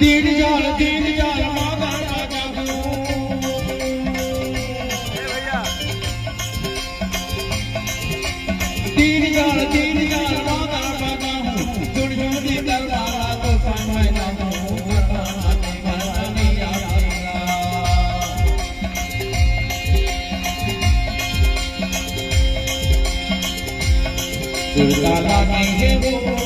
दीन जाल माता दीन जाल माता बाबा हूँ दुनिया दी दरबारा तो समय ना हूँ दुर्गा लागे वो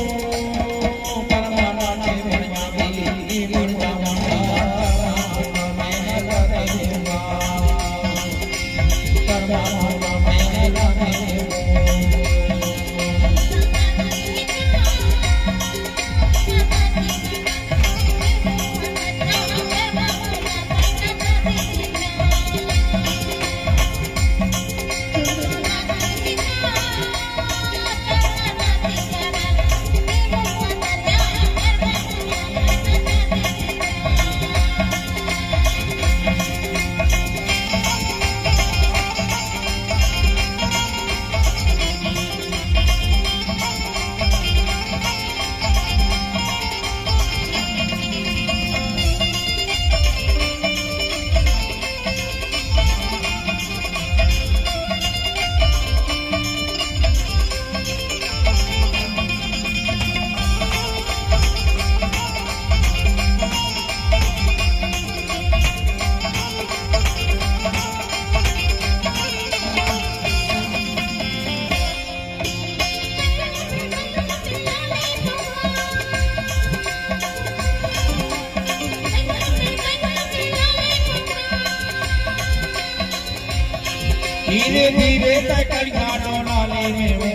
धीरे धीरे तक गानो नाले में वो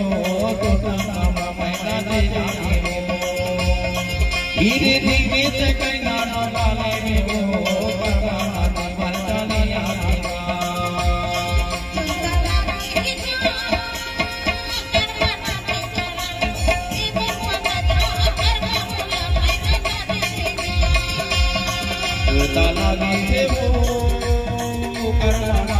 तो नामा मैना दे जाने वो धीरे धीरे तक गानो नाले में वो परवाना बनता नहीं आएगा ताला लगे वो करवाना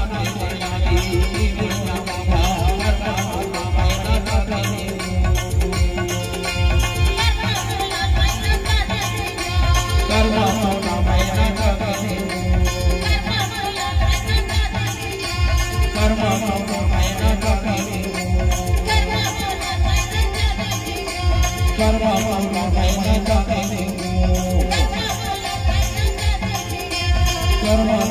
Karma